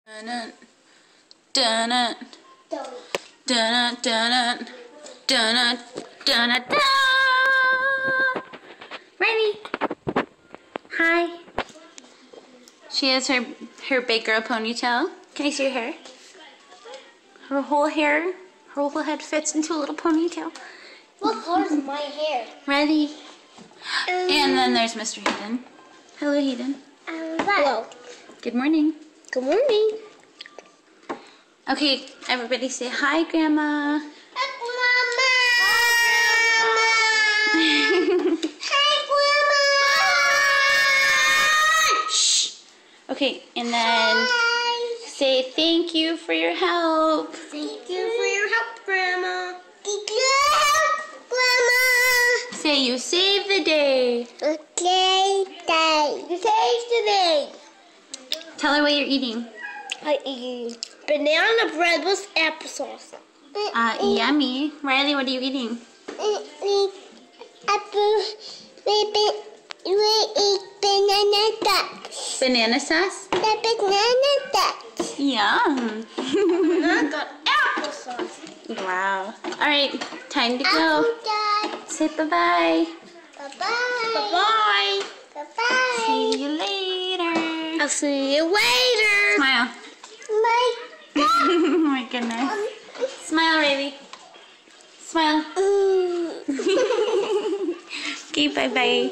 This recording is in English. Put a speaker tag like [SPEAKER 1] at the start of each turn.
[SPEAKER 1] Dun dun dun dun dun dun dun dun. Ready? Hi. She has her big girl ponytail. Can I see her hair? Her whole head fits into a little ponytail.
[SPEAKER 2] What color is my hair?
[SPEAKER 1] Ready? And then there's Mr. Hayden. Hello, Hayden.
[SPEAKER 2] Hello.
[SPEAKER 1] Good morning.
[SPEAKER 2] Good morning.
[SPEAKER 1] Okay, everybody say hi, Grandma.
[SPEAKER 2] Hi, Grandma. Hi, Grandma.
[SPEAKER 1] Shh. Okay, and then say thank you for your help.
[SPEAKER 2] Thank you for your help, Grandma. Thank you, Grandma.
[SPEAKER 1] Say you saved the day.
[SPEAKER 2] Okay, Dad. You saved the day.
[SPEAKER 1] Tell her what you're eating.
[SPEAKER 2] I eat banana bread with applesauce.
[SPEAKER 1] Yummy. Riley, what are you eating?
[SPEAKER 2] Apple. We eat banana nuts.
[SPEAKER 1] Banana sauce?
[SPEAKER 2] The banana nuts.
[SPEAKER 1] Yum.
[SPEAKER 2] I got applesauce.
[SPEAKER 1] Wow. All right, time to go.
[SPEAKER 2] Dad.
[SPEAKER 1] Say bye-bye.
[SPEAKER 2] Bye-bye. Bye-bye. Bye-bye.
[SPEAKER 1] See you later.
[SPEAKER 2] I'll see you later.
[SPEAKER 1] Smile.
[SPEAKER 2] My
[SPEAKER 1] Oh my goodness. Smile, Riley. Smile. Okay, bye-bye.